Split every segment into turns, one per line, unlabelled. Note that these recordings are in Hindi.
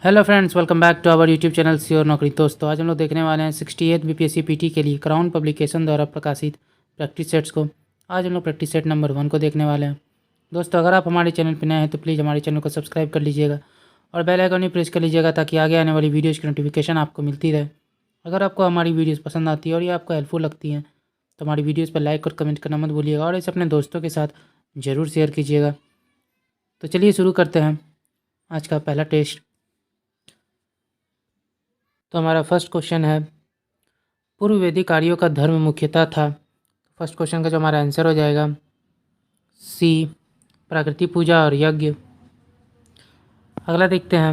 Hello friends, welcome back to our YouTube channel sure Naukri. दोस्तों आज हम लोग देखने वाले हैं 68 बीपीएससी पीटी के लिए क्राउन पब्लिकेशन द्वारा प्रकाशित प्रैक्टिस सेट्स को। आज हम लोग प्रैक्टिस सेट नंबर 1 को देखने वाले हैं। दोस्तों अगर आप हमारे चैनल पर नए हैं तो प्लीज़ हमारे चैनल को सब्सक्राइब कर लीजिएगा और बेल आइकन भी प्रेस कर लीजिएगा ताकि आगे आने वाली वीडियोज़ की नोटिफिकेशन आपको मिलती रहे। अगर आपको हमारी वीडियोज़ पसंद आती है और ये आपको हेल्पफुल लगती हैं तो हमारी वीडियोज़ पर लाइक और कमेंट करना मत भूलिएगा और इसे अपने दोस्तों के साथ ज़रूर शेयर कीजिएगा। तो चलिए शुरू करते हैं आज का पहला टेस्ट। तो हमारा फर्स्ट क्वेश्चन है, पूर्व वैदिक आर्यों का धर्म मुख्यतः था। फर्स्ट क्वेश्चन का जो हमारा आंसर हो जाएगा सी, प्रकृति पूजा और यज्ञ। अगला देखते हैं,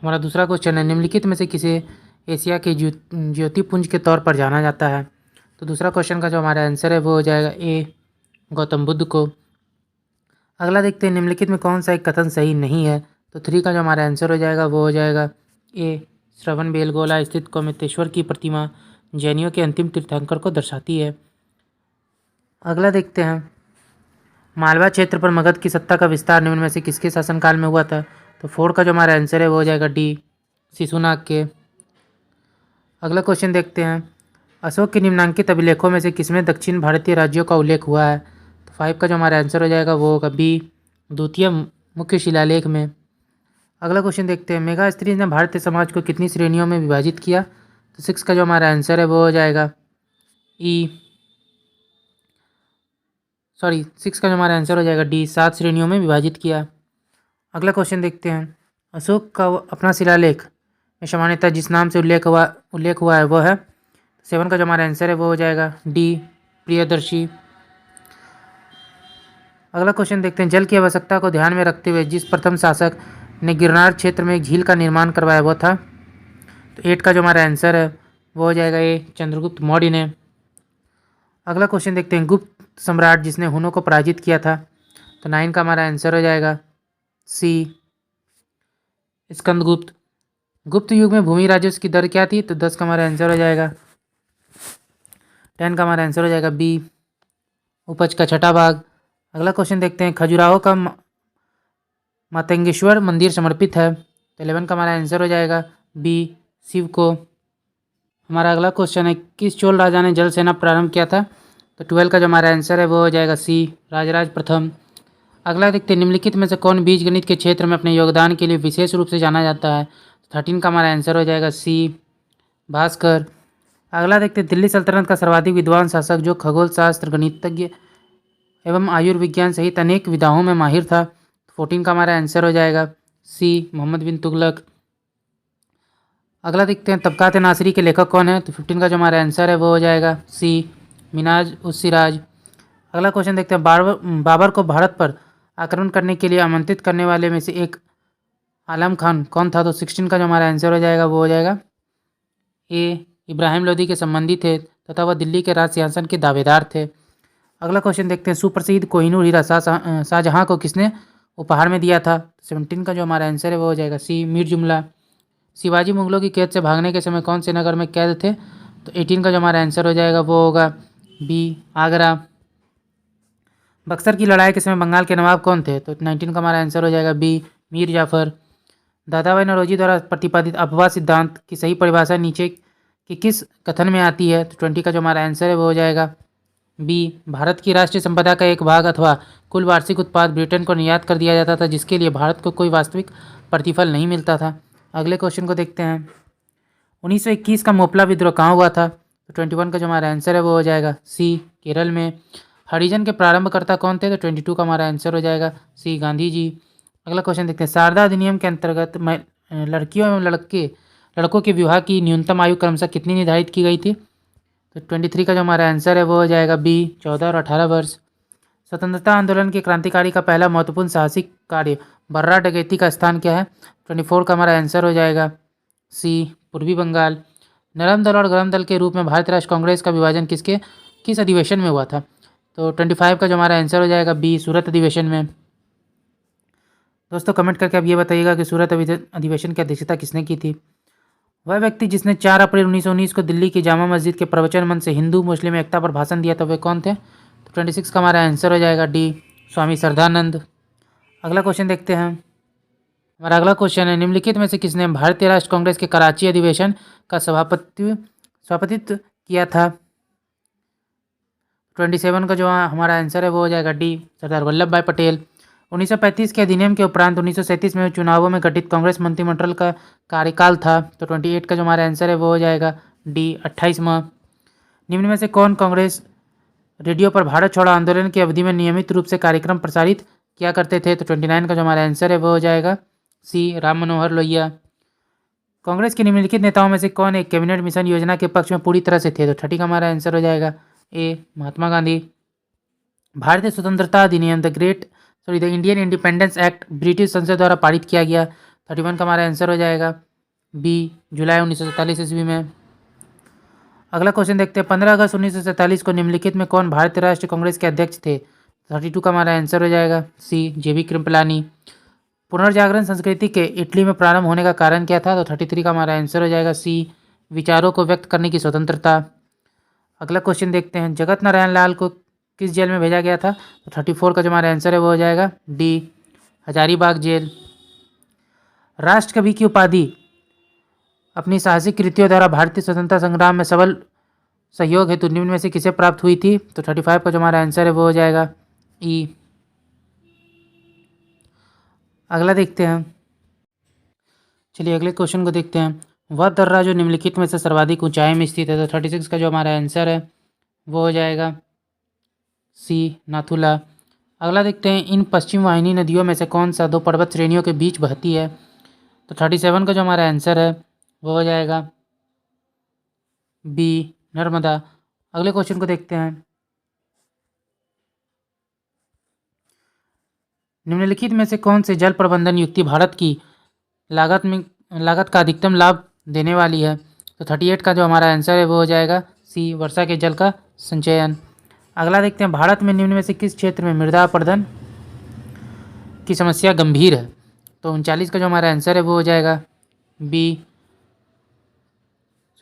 हमारा दूसरा क्वेश्चन है, निम्नलिखित में से किसे एशिया के ज्योतिपुंज के तौर पर जाना जाता है। तो दूसरा क्वेश्चन का जो हमारा आंसर है वो हो जाएगा ए, गौतम बुद्ध को। अगला देखते हैं, निम्नलिखित में कौन सा एक कथन सही नहीं है। तो 3 का जो हमारा आंसर हो जाएगा वो हो जाएगा ए, श्रवण बेलगोला स्थित कौमितेश्वर की प्रतिमा जैनियों के अंतिम तीर्थंकर को दर्शाती है। अगला देखते हैं, मालवा क्षेत्र पर मगध की सत्ता का विस्तार निम्न में से किसके शासनकाल में हुआ था। तो 4 का जो हमारा आंसर है वो हो जाएगा डी, शिशुनाग के। अगला क्वेश्चन देखते हैं, अशोक के निम्नांकित अभिलेखों में से किसमें दक्षिण भारतीय राज्यों का उल्लेख हुआ है। तो 5 का जो हमारा आंसर हो जाएगा वो होगा बी, द्वितीय मुख्य शिलालेख में। अगला क्वेश्चन देखते हैं, मेघा स्त्री ने भारतीय समाज को कितनी श्रेणियों में विभाजित किया। तो 6 का जो हमारा आंसर है वो हो जाएगा ई, 6 का जो हमारा आंसर हो जाएगा डी, 7 श्रेणियों में विभाजित किया। अगला क्वेश्चन देखते हैं, अशोक का अपना शिलालेख में सामान्यतः जिस नाम से उल्लेख हुआ है वो है। 7 का जो हमारा आंसर है वो हो जाएगा डी, प्रियदर्शी। अगला क्वेश्चन देखते हैं, जल की आवश्यकता को ध्यान में रखते हुए जिस प्रथम शासक ने गिरनार क्षेत्र में एक झील का निर्माण करवाया वो था। तो 8 का जो हमारा आंसर है वो हो जाएगा ए, चंद्रगुप्त मौर्य ने। अगला क्वेश्चन देखते हैं, गुप्त सम्राट जिसने हुनों को पराजित किया था। तो 9 का हमारा आंसर हो जाएगा सी, स्कंदगुप्त। गुप्त युग में भूमि राजस्व की दर क्या थी। तो 10 का हमारा आंसर हो जाएगा 10 का हमारा आंसर हो जाएगा बी, उपज का छठा भाग। अगला क्वेश्चन देखते हैं, खजुराहो का मातंगेश्वर मंदिर समर्पित है। तो 11 का हमारा आंसर हो जाएगा बी, शिव को। हमारा अगला क्वेश्चन है, किस चोल राजा ने जल सेना प्रारंभ किया था। तो 12 का जो हमारा आंसर है वो हो जाएगा सी, राजराज प्रथम। अगला देखते हैं, निम्नलिखित में से कौन बीज गणित के क्षेत्र में अपने योगदान के लिए विशेष रूप से जाना जाता है। 13 का हमारा आंसर हो जाएगा सी, भास्कर। अगला देखते हैं, दिल्ली सल्तनत का सर्वाधिक विद्वान शासक जो खगोल शास्त्र, गणितज्ञ एवं आयुर्विज्ञान सहित अनेक विधाओं में माहिर था। 14 का हमारा आंसर हो जाएगा सी, मोहम्मद बिन तुगलक। अगला देखते हैं, तबकात नासिरी के लेखक कौन है। तो 15 का जो हमारा आंसर है वो हो जाएगा सी, मिनाज उस सिराज। अगला क्वेश्चन देखते हैं, बाबर को भारत पर आक्रमण करने के लिए आमंत्रित करने वाले में से एक आलम खान कौन था। तो 16 का जो हमारा आंसर हो जाएगा वो हो जाएगा ए, इब्राहिम लोदी के संबंधी थे तथा वह दिल्ली के राज सिंहासन के दावेदार थे। अगला क्वेश्चन देखते हैं, सुप्रसिद्ध कोहिनूर हीरा शाहजहां को किसने उपहार में दिया था। 17 का जो हमारा आंसर है वो हो जाएगा सी, मीर जुमला। शिवाजी मुगलों की कैद से भागने के समय कौन से नगर में कैद थे। तो 18 का जो हमारा आंसर हो जाएगा वो होगा बी, आगरा। बक्सर की लड़ाई के समय बंगाल के नवाब कौन थे। तो 19 का हमारा आंसर हो जाएगा बी, मीर जाफर। दादाभाई नौरोजी द्वारा प्रतिपादित अपवाद सिद्धांत की सही परिभाषा नीचे के किस कथन में आती है। तो 20 का जो हमारा आंसर है वो हो जाएगा बी, भारत की राष्ट्रीय संपदा का एक भाग अथवा कुल वार्षिक उत्पाद ब्रिटेन को निर्यात कर दिया जाता था जिसके लिए भारत को कोई वास्तविक प्रतिफल नहीं मिलता था। अगले क्वेश्चन को देखते हैं, 1921 का मोपला विद्रोह कहाँ हुआ था। तो 21 का जो हमारा आंसर है वो हो जाएगा सी, केरल में। हरिजन के प्रारंभकर्ता कौन थे। तो 22 का हमारा आंसर हो जाएगा सी, गांधी जी। अगला क्वेश्चन देखते हैं, शारदा अधिनियम के अंतर्गत लड़कियों एवं लड़कों के विवाह की न्यूनतम आयु क्रमशः कितनी निर्धारित की गई थी। तो 23 का जो हमारा आंसर है वो हो जाएगा बी, 14 और 18 वर्ष। स्वतंत्रता आंदोलन के क्रांतिकारी का पहला महत्वपूर्ण साहसिक कार्य बर्रा डकैती का स्थान क्या है। 24 का हमारा आंसर हो जाएगा सी, पूर्वी बंगाल। नरम दल और गरम दल के रूप में भारतीय राष्ट्रीय कांग्रेस का विभाजन किस अधिवेशन में हुआ था। तो 25 का जो हमारा आंसर हो जाएगा बी, सूरत अधिवेशन में। दोस्तों कमेंट करके आप ये बताइएगा कि सूरत अधिवेशन की अध्यक्षता किसने की थी। वह व्यक्ति जिसने 4 अप्रैल 1919 को दिल्ली की जामा मस्जिद के प्रवचन मंच से हिंदू मुस्लिम एकता पर भाषण दिया था, वे कौन थे। तो 26 का हमारा आंसर हो जाएगा डी, स्वामी श्रद्धानंद। अगला क्वेश्चन देखते हैं, हमारा अगला क्वेश्चन है, निम्नलिखित में से किसने भारतीय राष्ट्रीय कांग्रेस के कराची अधिवेशन का सभापतित्व किया था? 27 का जो हमारा आंसर है वो हो जाएगा डी, सरदार वल्लभ भाई पटेल। 1935 के अधिनियम के उपरांत 1937 में चुनावों में गठित कांग्रेस मंत्रिमंडल का कार्यकाल था, तो 28 का जो हमारा आंसर है वो हो जाएगा डी, 28वां। निम्न में से कौन कांग्रेस रेडियो पर भारत छोड़ो आंदोलन की अवधि में नियमित रूप से कार्यक्रम प्रसारित किया करते थे? तो 29 का जो हमारा आंसर है वो हो जाएगा सी, राम मनोहर लोहिया। कांग्रेस के निम्नलिखित नेताओं में से कौन एक कैबिनेट मिशन योजना के पक्ष में पूरी तरह से थे? तो 30 का हमारा आंसर हो जाएगा ए, महात्मा गांधी। भारतीय स्वतंत्रता अधिनियम the Indian independence act British संसद द्वारा पारित किया गया। 31 का हमारा आंसर हो जाएगा बी, जुलाई 1947 ईस्वी में। अगला क्वेश्चन देखते हैं, 15 अगस्त 1947 को निम्नलिखित में कौन भारतीय राष्ट्रीय कांग्रेस के अध्यक्ष थे? 32 का हमारा आंसर हो जाएगा सी, जेबी कृपलानी। पुनर्जागरण संस्कृति के इटली में प्रारंभ होने का कारण क्या था? तो 33 का हमारा आंसर हो जाएगा सी, विचारों को व्यक्त करने की स्वतंत्रता। अगला क्वेश्चन देखते हैं, जगत नारायण लाल को किस जेल में भेजा गया था? तो 34 का जो हमारा आंसर है वो हो जाएगा डी, हजारीबाग जेल। राष्ट्रकवि की उपाधि अपनी साहसिक कृतियों द्वारा भारतीय स्वतंत्रता संग्राम में सबल सहयोग हेतु निम्न में से किसे प्राप्त हुई थी? तो 35 का जो हमारा आंसर है वो हो जाएगा ई। अगला देखते हैं, चलिए अगले क्वेश्चन को देखते हैं, वह दर्रा जो निम्नलिखित में से सर्वाधिक ऊंचाई में स्थित है? तो 36 का जो हमारा आंसर है वो हो जाएगा सी, नाथुला। अगला देखते हैं, इन पश्चिम वाहिनी नदियों में से कौन सा दो पर्वत श्रेणियों के बीच बहती है? तो 37 का जो हमारा आंसर है वो हो जाएगा बी, नर्मदा। अगले क्वेश्चन को देखते हैं, निम्नलिखित में से कौन से जल प्रबंधन युक्ति भारत की लागत का अधिकतम लाभ देने वाली है? तो 38 का जो हमारा आंसर है वो हो जाएगा सी, वर्षा के जल का संचयन। अगला देखते हैं, भारत में निम्न में से किस क्षेत्र में मृदा अपरदन की समस्या गंभीर है? तो 39 का जो हमारा आंसर है वो हो जाएगा बी,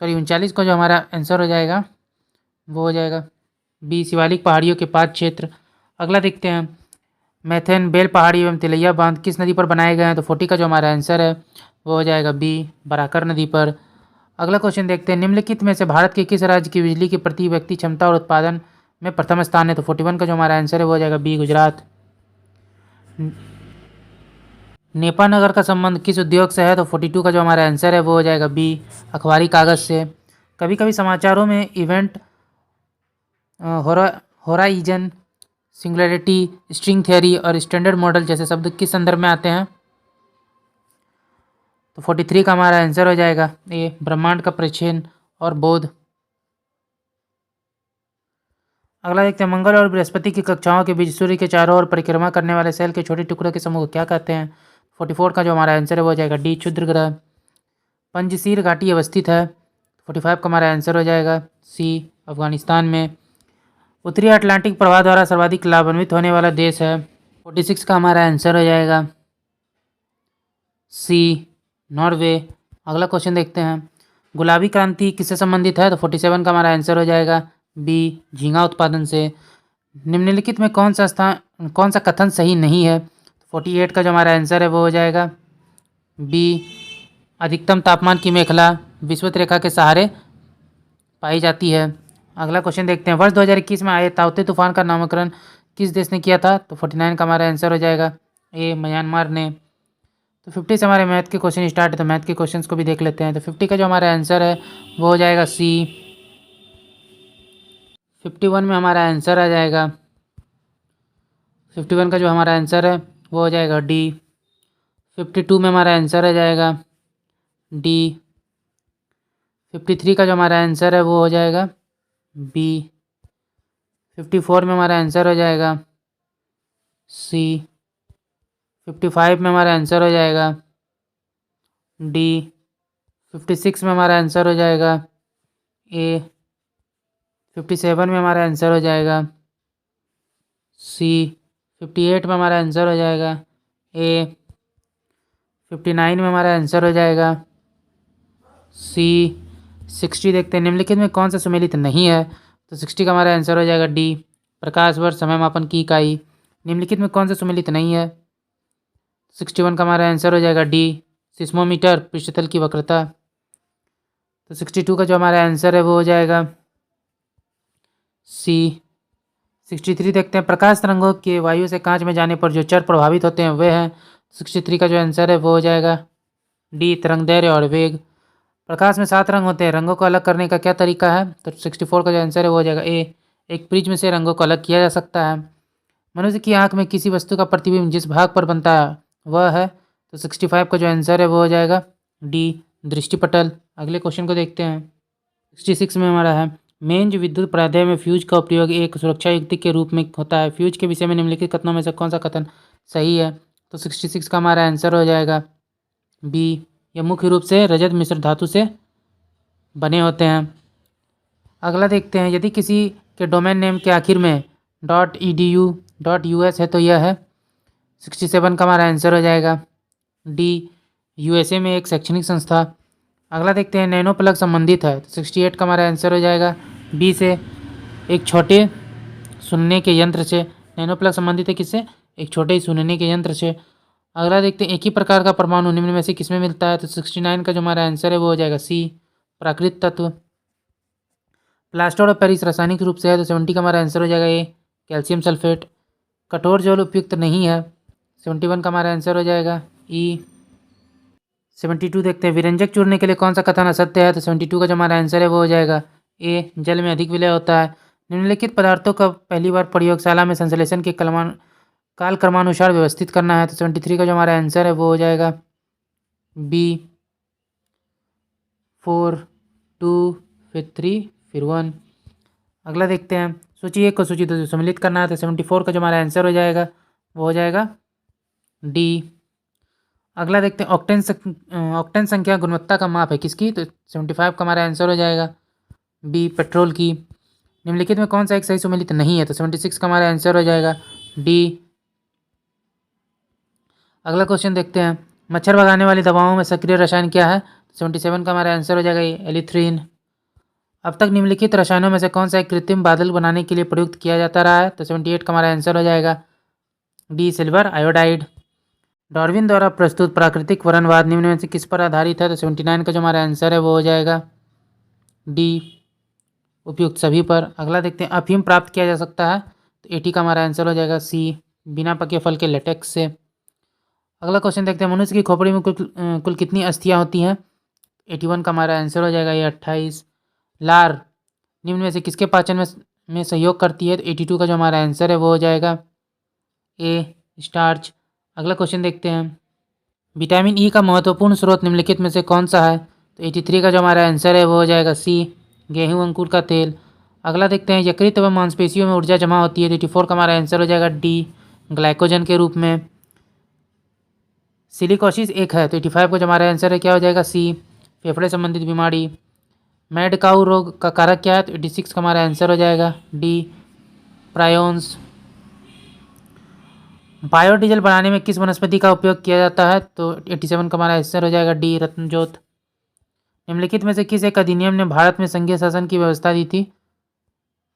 39 का जो हमारा आंसर हो जाएगा वो हो जाएगा बी, शिवालिक पहाड़ियों के पाद क्षेत्र। अगला देखते हैं, मैथेन बेल पहाड़ी एवं तिलैया बांध किस नदी पर बनाए गए हैं? तो 40 का जो हमारा आंसर है वो हो जाएगा बी, बराकर नदी पर। अगला क्वेश्चन देखते हैं, निम्नलिखित में से भारत के किस राज्य की बिजली की प्रति व्यक्ति क्षमता और उत्पादन में प्रथम स्थान है? तो 41 का जो हमारा आंसर है वो हो जाएगा बी, गुजरात। नेपा नगर का संबंध किस उद्योग से है? तो 42 का जो हमारा आंसर है वो हो जाएगा बी, अखबारी कागज से। कभी कभी समाचारों में event horizon, singularity, string theory और स्टैंडर्ड मॉडल जैसे शब्द किस संदर्भ में आते हैं? तो 43 का हमारा आंसर हो जाएगा ए, ब्रह्मांड का परिच्छेद और बोध। अगला देखते हैं, मंगल और बृहस्पति की कक्षाओं के बीच सूर्य के चारों ओर परिक्रमा करने वाले सेल के छोटे टुकड़ों के समूह को क्या कहते हैं? 44 का जो हमारा आंसर है वो हो जाएगा डी, क्षुद्र ग्रह। पंजशीर घाटी अवस्थित है। 45 का हमारा आंसर हो जाएगा सी, अफगानिस्तान में। उत्तरी अटलांटिक प्रवाह द्वारा सर्वाधिक लाभान्वित होने वाला देश है? 46 का हमारा आंसर हो जाएगा सी, नॉर्वे। अगला क्वेश्चन देखते हैं, गुलाबी क्रांति किससे संबंधित है? तो 47 का हमारा आंसर हो जाएगा बी, झींगा उत्पादन से। निम्नलिखित में कौन सा कथन सही नहीं है? 48 का जो हमारा आंसर है वो हो जाएगा बी, अधिकतम तापमान की मेखला विषुवत रेखा के सहारे पाई जाती है। अगला क्वेश्चन देखते हैं, वर्ष 2021 में आए ताउते तूफान का नामकरण किस देश ने किया था? तो 49 का हमारा आंसर हो जाएगा ए, म्यांमार ने। तो 50 से हमारे मैथ के क्वेश्चन स्टार्ट है, तो मैथ के क्वेश्चंस को भी देख लेते हैं। तो 50 का जो हमारा आंसर है वो हो जाएगा सी। 51 में हमारा आंसर आ जाएगा, 51 का जो हमारा आंसर है वो हो जाएगा डी। 52 में हमारा आंसर आ जाएगा डी। 53 का जो हमारा आंसर है वो हो जाएगा बी। 54 में हमारा आंसर हो जाएगा सी। 55 में हमारा आंसर हो जाएगा डी। 56 में हमारा आंसर हो जाएगा ए। 57 में हमारा आंसर हो जाएगा सी। 58 में हमारा आंसर हो जाएगा ए। 59 में हमारा आंसर हो जाएगा सी। 60 देखते हैं, निम्नलिखित में कौन सा सुमेलित नहीं है? तो 60 का हमारा आंसर हो जाएगा डी, प्रकाश वर्ष समय मापन की इकाई। निम्नलिखित में कौन सा सुमेलित नहीं है? 61 का हमारा आंसर हो जाएगा डी, सिस्मोमीटर, पृष्ठतल की वक्रता। तो 62 का जो हमारा आंसर है वो हो जाएगा सी। 63 देखते हैं, प्रकाश तरंगों के वायु से कांच में जाने पर जो चर प्रभावित होते हैं वे हैं। 63 का जो आंसर है वो हो जाएगा डी, तरंग दैर्ध्य और वेग। प्रकाश में 7 रंग होते हैं, रंगों को अलग करने का क्या तरीका है? तो 64 का जो आंसर है वो हो जाएगा ए, एक प्रिज्म से रंगों को अलग किया जा सकता है। मनुष्य की आंख में किसी वस्तु का प्रतिबिंब जिस भाग पर बनता है वह है। तो 65 का जो आंसर है वो हो जाएगा डी, दृष्टिपटल। अगले क्वेश्चन को देखते हैं। 66 में हमारा है, मेंज विद्युत प्राध्याय में फ्यूज का उपयोग एक सुरक्षा युक्ति के रूप में होता है। फ्यूज के विषय में निम्नलिखित कथनों में से कौन सा कथन सही है? तो 66 का हमारा आंसर हो जाएगा बी, यह मुख्य रूप से रजत मिश्र धातु से बने होते हैं। अगला देखते हैं, यदि किसी के डोमेन नेम के आखिर में .edu .us है तो यह है। 67 का हमारा आंसर हो जाएगा डी, यूएसए में एक शैक्षणिक संस्था। अगला देखते हैं, नैनो प्लग संबंधित है। तो 68 का हमारा आंसर हो जाएगा बी से, एक छोटे सुनने के यंत्र से। नैनो प्लग संबंधित है किससे? एक छोटे सुनने के यंत्र से। अगला देखते हैं, एक ही प्रकार का परमाणु निम्न में से किसमें मिलता है? तो 69 का जो हमारा आंसर है वो हो जाएगा सी, प्राकृत तत्व। प्लास्टर और पेरिस रासायनिक रूप से है। तो 70 का हमारा आंसर हो जाएगा ए, कैल्शियम सल्फेट। कठोर जल उपयुक्त नहीं है। 71 का हमारा आंसर हो जाएगा ई। 72 देखते हैं, विरंजक चूरने के लिए कौन सा कथन असत्य है? तो 72 का जो हमारा आंसर है वो हो जाएगा ए, जल में अधिक विलय होता है। निम्नलिखित पदार्थों का पहली बार प्रयोगशाला में संश्लेषण के काल क्रमानुसार व्यवस्थित करना है। तो 73 का जो हमारा आंसर है वो हो जाएगा बी, 4, 2, फिर 3, फिर 1। अगला देखते हैं, सूची 1 को सूची 2 से सम्मिलित करना है। तो 74 का जो हमारा आंसर हो जाएगा वो हो जाएगा डी। अगला देखते हैं, ऑक्टेन संख्या गुणवत्ता का माप है किसकी? तो 75 का हमारा आंसर हो जाएगा बी, पेट्रोल की। निम्नलिखित में कौन सा एक सही सम्मिलित नहीं है? तो 76 का हमारा आंसर हो जाएगा डी। अगला क्वेश्चन देखते हैं, मच्छर भगाने वाली दवाओं में सक्रिय रसायन क्या है? 77 का हमारा आंसर हो जाएगा एलिथ्रीन। अब तक निम्नलिखित रसायनों में से कौन सा एक कृत्रिम बादल बनाने के लिए प्रयुक्त किया जाता रहा है? तो 78 का हमारा आंसर हो जाएगा डी, सिल्वर आयोडाइड। डार्विन द्वारा प्रस्तुत प्राकृतिक वर्णवाद निम्न में से किस पर आधारित है? तो 79 का जो हमारा आंसर है वो हो जाएगा डी, उपयुक्त सभी पर। अगला देखते हैं, अफीम प्राप्त किया जा सकता है। तो 80 का हमारा आंसर हो जाएगा सी, बिना पके फल के लेटेक्स से। अगला क्वेश्चन देखते हैं, मनुष्य की खोपड़ी में कुल कितनी अस्थियां होती हैं? 81 का हमारा आंसर हो जाएगा ये 28। लार निम्न में से किसके पाचन में सहयोग करती है? तो 82 का जो हमारा आंसर है वो हो जाएगा ए, स्टार्च। अगला क्वेश्चन देखते हैं, विटामिन ई का महत्वपूर्ण स्रोत निम्नलिखित में से कौन सा है? तो 83 का जो हमारा आंसर है वो हो जाएगा सी, गेहूं अंकुर का तेल। अगला देखते हैं, यकृत एवं मांसपेशियों में ऊर्जा जमा होती है। तो 84 का हमारा आंसर हो जाएगा डी, ग्लाइकोजन के रूप में। सिलिकोसिस एक है। तो 85 का जो हमारा आंसर है क्या हो जाएगा सी, फेफड़े संबंधित बीमारी। मैड काऊ रोग का कारक क्या है? तो 86 का हमारा आंसर हो जाएगा डी, प्रायोन्स। बायोडीजल बनाने में किस वनस्पति का उपयोग किया जाता है? तो 87 का हमारा आंसर हो जाएगा डी, रत्नजोत। निम्नलिखित में से किस एक अधिनियम ने भारत में संघीय शासन की व्यवस्था दी थी?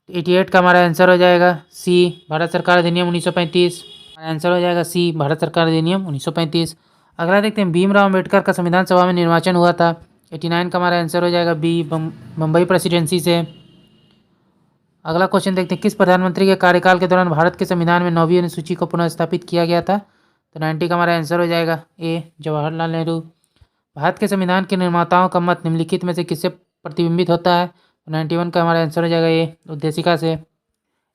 88 का हमारा आंसर हो जाएगा सी, भारत सरकार अधिनियम 1935। आंसर हो जाएगा सी, भारत सरकार अधिनियम 1935। अगला देखते हैं, भीमराव अम्बेडकर का संविधान सभा में निर्वाचन हुआ था। 89 का हमारा आंसर हो जाएगा बी, बम्बई प्रेसिडेंसी से। अगला क्वेश्चन देखते हैं, किस प्रधानमंत्री के कार्यकाल के दौरान भारत के संविधान में 9वीं अनुसूची को पुनः स्थापित किया गया था? तो 90 का हमारा आंसर हो जाएगा ए, जवाहरलाल नेहरू। भारत के संविधान के निर्माताओं का मत निम्नलिखित में से किससे प्रतिबिंबित होता है? तो 91 का हमारा आंसर हो जाएगा ए, उद्देशिका से।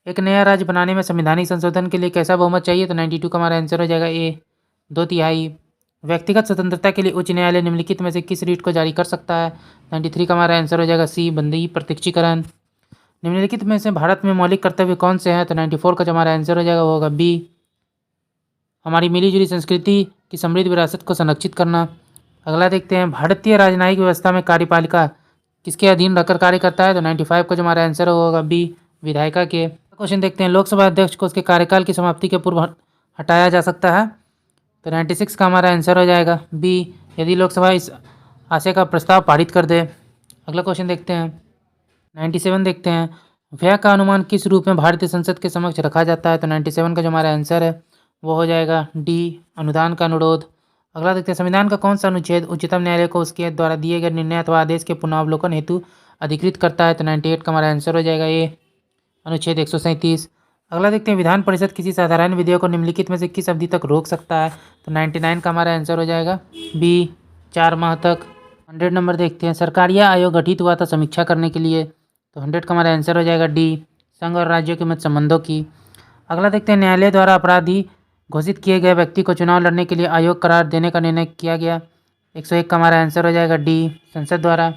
एक नया राज्य बनाने में संवैधानिक संशोधन के लिए कैसा बहुमत चाहिए? तो 92 का हमारा आंसर हो जाएगा ए, 2/3। व्यक्तिगत स्वतंत्रता के लिए उच्च न्यायालय निम्नलिखित में से किस रीट को जारी कर सकता है? 93 का हमारा आंसर हो जाएगा सी, बंदी प्रत्यक्षीकरण। निम्नलिखित में से भारत में मौलिक कर्तव्य कौन से हैं? तो 94 का जो हमारा आंसर हो जाएगा वो होगा बी, हमारी मिलीजुली संस्कृति की समृद्ध विरासत को संरक्षित करना। अगला देखते हैं, भारतीय राजनयिक व्यवस्था में कार्यपालिका किसके अधीन रखकर कार्य करता है? तो 95 का जो हमारा आंसर होगा बी, विधायिका के। क्वेश्चन देखते हैं, लोकसभा अध्यक्ष को उसके कार्यकाल की समाप्ति के पूर्व हटाया जा सकता है? तो 96 का हमारा आंसर हो जाएगा बी, यदि लोकसभा इस आशय का प्रस्ताव पारित कर दे। अगला क्वेश्चन देखते हैं, 97 देखते हैं, व्यय का अनुमान किस रूप में भारतीय संसद के समक्ष रखा जाता है? तो 97 का जो हमारा आंसर है वो हो जाएगा डी अनुदान का अनुरोध। अगला देखते हैं, संविधान का कौन सा अनुच्छेद उच्चतम न्यायालय को उसके द्वारा दिए गए निर्णय अथवा आदेश के पुनरावलोकन हेतु अधिकृत करता है? तो 98 का हमारा आंसर हो जाएगा ये अनुच्छेद 137। अगला देखते हैं, विधान परिषद किसी साधारण विधेयक को निम्नलिखित में से किस अवधि तक रोक सकता है? तो 99 का हमारा आंसर हो जाएगा बी 4 माह तक। 100 नंबर देखते हैं, सरकारिया आयोग गठित हुआ था समीक्षा करने के लिए? तो 100 का हमारा आंसर हो जाएगा डी संघ और राज्यों के मध्य संबंधों की। अगला देखते हैं, न्यायालय द्वारा अपराधी घोषित किए गए व्यक्ति को चुनाव लड़ने के लिए आयोग करार देने का निर्णय किया गया? 101 का हमारा आंसर हो जाएगा डी संसद द्वारा।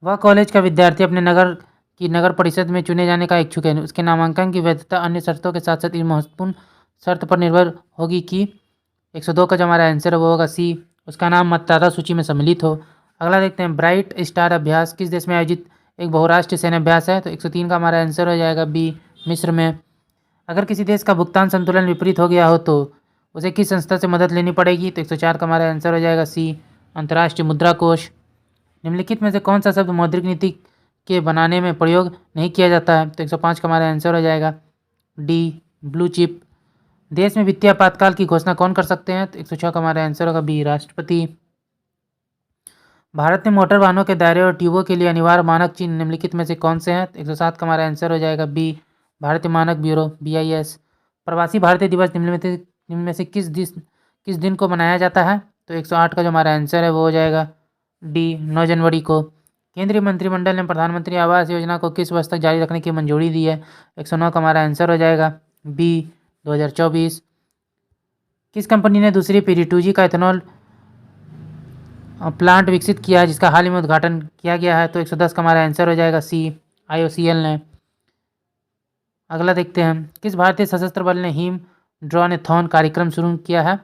वह कॉलेज का विद्यार्थी अपने नगर की नगर परिषद में चुने जाने का इच्छुक है, उसके नामांकन की वैधता अन्य शर्तों के साथ साथ इस महत्वपूर्ण शर्त पर निर्भर होगी कि 102 का जो हमारा आंसर है वो होगा सी उसका नाम मतदाता सूची में सम्मिलित हो। अगला देखते हैं, ब्राइट स्टार अभ्यास किस देश में आयोजित एक बहुराष्ट्रीय सैन्य अभ्यास है? तो 103 का हमारा आंसर हो जाएगा बी मिस्र में। अगर किसी देश का भुगतान संतुलन विपरीत हो गया हो तो उसे किस संस्था से मदद लेनी पड़ेगी? तो 104 का हमारा आंसर हो जाएगा सी अंतर्राष्ट्रीय मुद्रा कोष। निम्नलिखित में से कौन सा शब्द मौद्रिक नीति के बनाने में प्रयोग नहीं किया जाता है? तो 105 का हमारा आंसर हो जाएगा डी ब्लू चिप। देश में वित्तीय आपातकाल की घोषणा कौन कर सकते हैं? तो 106 का हमारा आंसर होगा बी राष्ट्रपति। भारत में मोटर वाहनों के दायरे और ट्यूबों के लिए अनिवार्य मानक चिन्ह निम्नलिखित में से कौन से हैं? तो 107 का हमारा आंसर हो जाएगा बी भारतीय मानक ब्यूरो BIS। प्रवासी भारतीय दिवस निम्न में से किस दिन को मनाया जाता है? तो 108 का जो हमारा आंसर है वो हो जाएगा डी 9 जनवरी को। केंद्रीय मंत्रिमंडल ने प्रधानमंत्री आवास योजना को किस वर्ष तक जारी रखने की मंजूरी दी है? 109 का हमारा आंसर हो जाएगा बी 2024। किस कंपनी ने दूसरी पीढ़ी 2G का इथेनॉल प्लांट विकसित किया है जिसका हाल ही में उद्घाटन किया गया है? तो 110 का हमारा आंसर हो जाएगा सी IOCL ने। अगला देखते हैं, किस भारतीय सशस्त्र बल ने हिम ड्रोनथॉन कार्यक्रम शुरू किया है?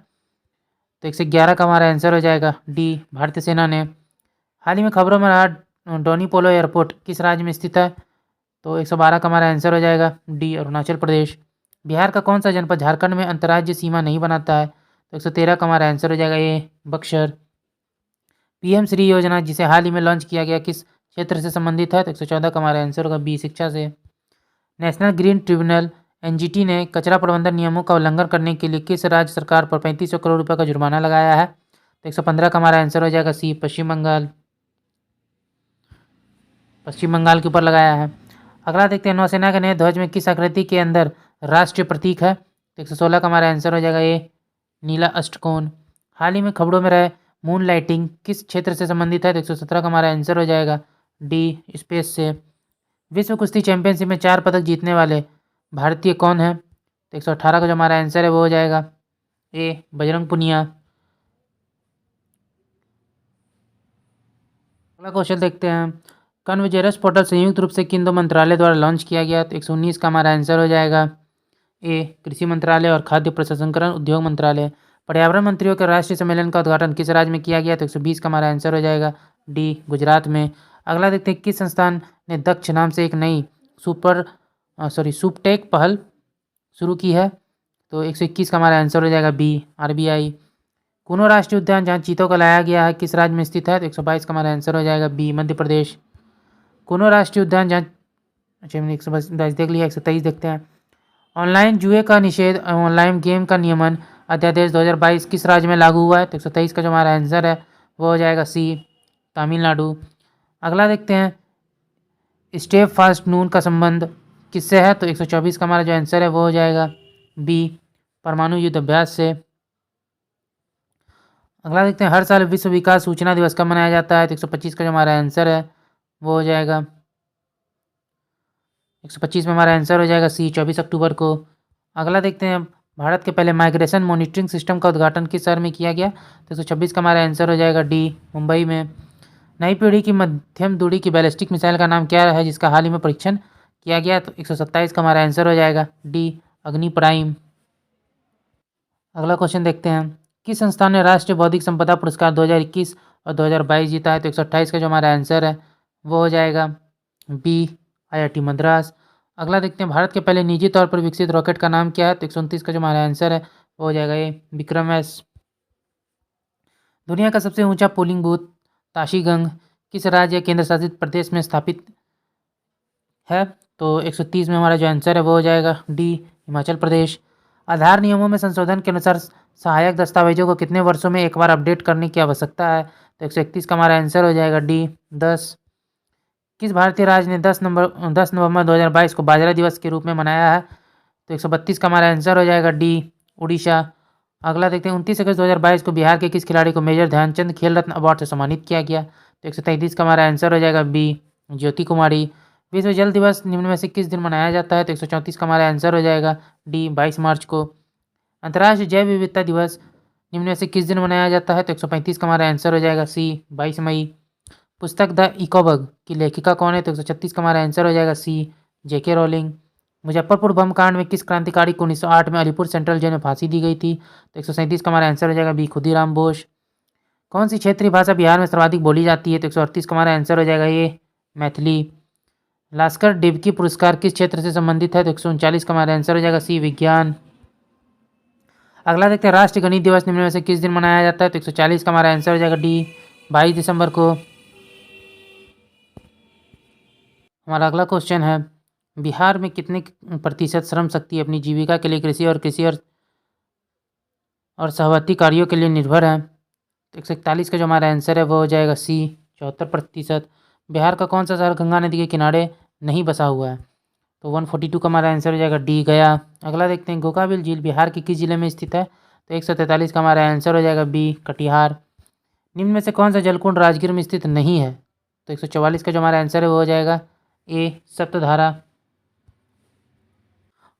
तो 111 का हमारा आंसर हो जाएगा डी भारतीय सेना ने। हाल ही में खबरों में रहा डोनी पोलो एयरपोर्ट किस राज्य में स्थित है? तो 112 का हमारा आंसर हो जाएगा डी अरुणाचल प्रदेश। बिहार का कौन सा जनपद झारखंड में अंतर्राज्यीय सीमा नहीं बनाता है? तो 113 का हमारा आंसर हो जाएगा ये बक्सर। PM श्री योजना जिसे हाल ही में लॉन्च किया गया किस क्षेत्र से संबंधित है? तो 114 का हमारा आंसर होगा बी शिक्षा से। नेशनल ग्रीन ट्रिब्यूनल NGT ने कचरा प्रबंधन नियमों का उल्लंघन करने के लिए किस राज्य सरकार पर 3500 करोड़ रुपए का जुर्माना लगाया है? तो 115 का हमारा आंसर हो जाएगा सी पश्चिम बंगाल के ऊपर लगाया है। अगला देखते हैं, नौसेना के नए ध्वज में किस आकृति के अंदर राष्ट्रीय प्रतीक है? तो 116 का हमारा आंसर हो जाएगा ये नीला अष्टकोण। हाल ही में खबरों में रहे मून लाइटिंग किस क्षेत्र से संबंधित है? तो 117 का हमारा आंसर हो जाएगा डी स्पेस से। विश्व कुश्ती चैंपियनशिप में 4 पदक जीतने वाले भारतीय कौन है? तो 118 का जो हमारा आंसर है वो हो जाएगा ए बजरंग पुनिया। अगला क्वेश्चन देखते हैं, कन्वर्जेंस पोर्टल संयुक्त रूप से किन दो मंत्रालय द्वारा लॉन्च किया गया? तो 119 का हमारा आंसर हो जाएगा ए कृषि मंत्रालय और खाद्य प्रसंस्करण उद्योग मंत्रालय। पर्यावरण मंत्रियों के राष्ट्रीय सम्मेलन का उद्घाटन किस राज्य में किया गया? तो 120 का हमारा आंसर हो जाएगा डी गुजरात में। अगला देखते हैं, किस संस्थान ने दक्ष नाम से एक नई सुपटेक पहल शुरू की है? तो 121 का हमारा आंसर हो जाएगा बी RBI। कूनो राष्ट्रीय उद्यान जहाँ चीतों को लाया गया है किस राज्य में स्थित है? तो 122 का हमारा आंसर हो जाएगा बी मध्य प्रदेश। कूनो राष्ट्रीय उद्यान जहाँ अच्छा मैंने 122 देख लिया, 123 देखते हैं, ऑनलाइन जुए का निषेध ऑनलाइन गेम का नियमन अध्यादेश 2022 किस राज्य में लागू हुआ है? तो 123 का जो हमारा आंसर है वो हो जाएगा सी तमिलनाडु। अगला देखते हैं, स्टेप फास्ट नून का संबंध किससे है? तो 124 का हमारा जो आंसर है वो हो जाएगा बी परमाणु युद्ध अभ्यास से। अगला देखते हैं, हर साल विश्व विकास सूचना दिवस कब मनाया जाता है? तो 125 का जो हमारा आंसर है वो हो जाएगा 125 में हमारा आंसर हो जाएगा सी 24 अक्टूबर को। अगला देखते हैं, भारत के पहले माइग्रेशन मॉनिटरिंग सिस्टम का उद्घाटन किस शहर में किया गया? तो 126 का हमारा आंसर हो जाएगा डी मुंबई में। नई पीढ़ी की मध्यम दूरी की बैलिस्टिक मिसाइल का नाम क्या है जिसका हाल ही में परीक्षण किया गया? तो 127 का हमारा आंसर हो जाएगा डी अग्नि प्राइम। अगला क्वेश्चन देखते हैं, किस संस्थान ने राष्ट्रीय बौद्धिक संपदा पुरस्कार 2021 और 2022 जीता है? तो 128 का जो हमारा आंसर है वो हो जाएगा बी IIT मद्रास। अगला देखते हैं, भारत के पहले निजी तौर पर विकसित रॉकेट का नाम क्या है? तो 129 का जो हमारा आंसर है वो हो जाएगा ये विक्रम-S। दुनिया का सबसे ऊंचा पोलिंग बूथ ताशीगंग किस राज्य या केंद्र शासित प्रदेश में स्थापित है? तो 130 में हमारा जो आंसर है वो हो जाएगा डी, हिमाचल प्रदेश। आधार नियमों में संशोधन के अनुसार सहायक दस्तावेजों को कितने वर्षों में एक बार अपडेट करने की आवश्यकता है? तो 131 का हमारा आंसर हो जाएगा डी, 10। किस भारतीय राज्य ने 10 नवंबर 2022 को बाजरा दिवस के रूप में मनाया है? तो 132 का हमारा आंसर हो जाएगा डी, उड़ीसा। अगला देखते हैं, 29 अगस्त 2022 को बिहार के किस खिलाड़ी को मेजर ध्यानचंद खेल रत्न अवार्ड से सम्मानित किया गया? तो 133 का हमारा आंसर हो जाएगा बी, ज्योति कुमारी। विश्व जल दिवस निम्न में से किस दिन मनाया जाता है? तो 134 का हमारा आंसर हो जाएगा डी, 22 मार्च को। अंतर्राष्ट्रीय जैव विविधता दिवस निम्न में से किस दिन मनाया जाता है? तो 135 का हमारा आंसर हो जाएगा सी, 22 मई। पुस्तक द इकोबग की लेखिका कौन है? तो 136 का हमारा आंसर हो जाएगा सी, जेके रॉलिंग। मुजफ्फरपुर बम कांड में किस क्रांतिकारी को 1908 में अलीपुर सेंट्रल जेल में फांसी दी गई थी? तो 137 का हमारा आंसर हो जाएगा बी, खुदीराम बोस। कौन सी क्षेत्रीय भाषा बिहार में सर्वाधिक बोली जाती है? तो 138 का हमारा आंसर हो जाएगा ये, मैथिली। लास्कर डिबकी पुरस्कार किस क्षेत्र से संबंधित है? तो 139 का हमारा आंसर हो जाएगा सी, विज्ञान। अगला देखते हैं, राष्ट्रीय गणित दिवस निम्न में से किस दिन मनाया जाता है? तो 140 का हमारा आंसर हो जाएगा डी, 22 दिसंबर को। हमारा अगला क्वेश्चन है, बिहार में कितने प्रतिशत श्रम शक्ति अपनी जीविका के लिए कृषि और सहवर्ती कार्यों के लिए निर्भर है? तो 141 का जो हमारा आंसर है वो हो जाएगा सी, 74%। बिहार का कौन सा शहर गंगा नदी के किनारे नहीं बसा हुआ है? तो 142 का हमारा आंसर हो जाएगा डी, गया। अगला देखते हैं, गोकाबिल झील बिहार के किस जिले में स्थित है? तो 143 का हमारा आंसर हो जाएगा बी, कटिहार। निम्न में से कौन सा जलकुंड राजगीर में स्थित नहीं है? तो 144 का जो हमारा आंसर है वो हो जाएगा ए, सप्तधारा।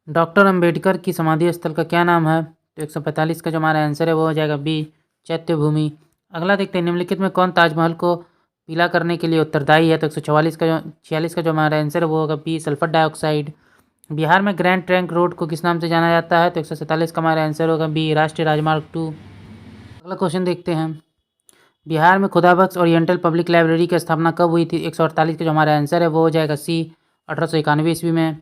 डॉक्टर अंबेडकर की समाधि स्थल का क्या नाम है? तो 145 का जो हमारा आंसर है वो हो जाएगा बी, चैत्य भूमि। अगला देखते हैं, निम्नलिखित में कौन ताजमहल को पीला करने के लिए उत्तरदायी है? तो 46 का जो हमारा आंसर है वो होगा बी, सल्फर डाइऑक्साइड। बिहार में ग्रैंड ट्रंक रोड को किस नाम से जाना जाता है? तो 147 का हमारा आंसर होगा बी, राष्ट्रीय राजमार्ग 2। अगला क्वेश्चन देखते हैं, बिहार में खुदाबख्श ओरिएंटल पब्लिक लाइब्रेरी की स्थापना कब हुई थी? 148 का जो हमारा आंसर है वो हो जाएगा सी, 1891 ईस्वी में।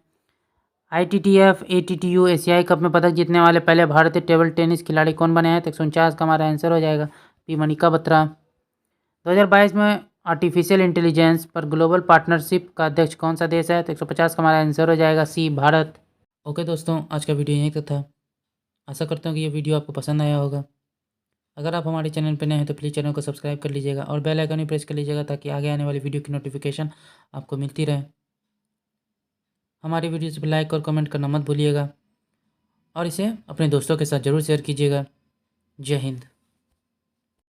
ITTF ATTU एशियाई कप में पदक जीतने वाले पहले भारतीय टेबल टेनिस खिलाड़ी कौन बने हैं? तो 149 का हमारा आंसर हो जाएगा पी, मनिका बत्रा। 2022 में आर्टिफिशियल इंटेलिजेंस पर ग्लोबल पार्टनरशिप का अध्यक्ष कौन सा देश है? तो 150 का हमारा आंसर हो जाएगा सी, भारत। ओके दोस्तों, आज का वीडियो यहीं तक था। आशा करता हूँ कि ये वीडियो आपको पसंद आया होगा। अगर आप हमारे चैनल पर नए हैं तो प्लीज़ चैनल को सब्सक्राइब कर लीजिएगा और बेल आइकन भी प्रेस कर लीजिएगा ताकि आगे आने वाली वीडियो की नोटिफिकेशन आपको मिलती रहे। हमारी वीडियोज़ पर लाइक और कमेंट करना मत भूलिएगा और इसे अपने दोस्तों के साथ ज़रूर शेयर कीजिएगा। जय हिंद।